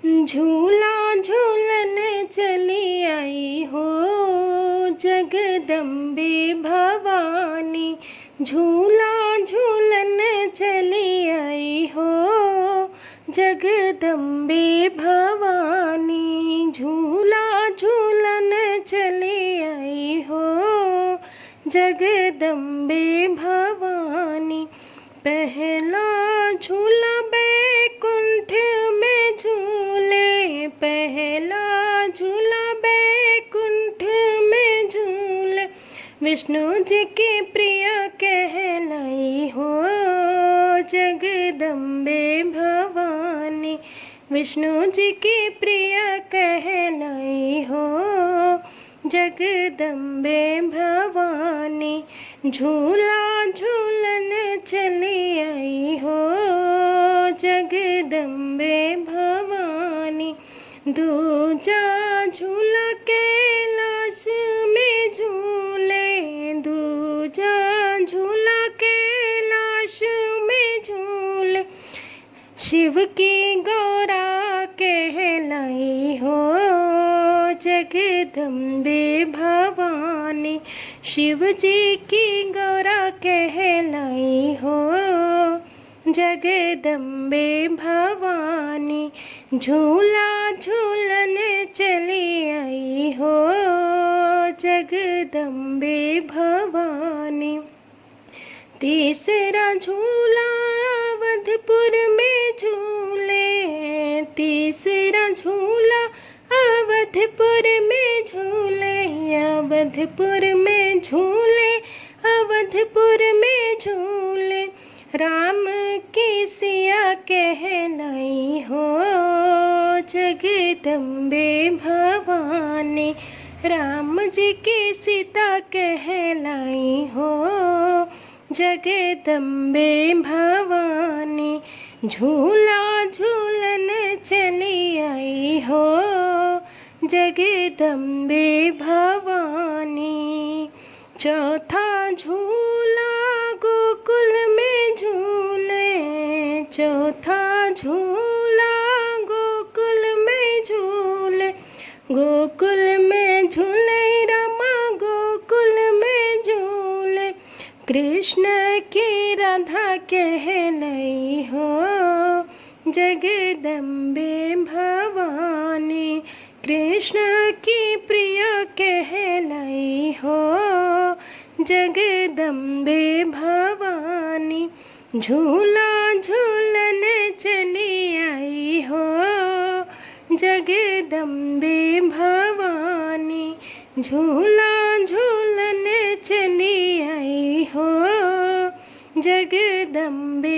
झूला झूलन चली आई हो जगदम्बे भवानी। झूला झूलन चली आई हो जगदम्बे भवानी। झूला झूलन चली आई हो जगदम्बे भवानी। पहला झूला बैकुंठ में झूले, पहला झूला बैकुंठ में झूले। विष्णु जी की प्रिय कहलाई हो जगदम्बे भवानी। विष्णु जी की प्रिय कहलाई हो जगदम्बे भवानी। झूला झूलन चली आई हो जगदम्बे भवानी। दूजा झूला कैलाश में झूले, दूजा झूला कैलाश में झूले। शिव की गौरा कहलाई हो जगदम्बे भवानी। शिव जी की गौरा कहलाई हो जगदम्बे भवानी। झूला झूलन चली आई हो जगदम्बे भवानी। तीसरा झूला अवधपुर में झूले, तीसरा झूला अवधपुर में झूले, अवधपुर में झूले, अवधपुर में झूले। राम की सिया कहलाई हो जगदम्बे भवानी। राम जी की सीता कहलाई हो जगदम्बे भवानी। झूला झूलन चली आई हो जगदम्बे भवानी। चौथा झूला गोकुल में झूले, चौथा झूला गोकुल में झूले। गोकुल में झूले रमा गोकुल में झूले। कृष्ण की राधा कहलाई हो जगदम्बे भवानी। कृष्ण की प्रिय कहलाई हो जगदम्बे भवानी। झूला झूलन चली आई हो जगदम्बे भवानी। झूला झूलन चली आई हो जगदम्बे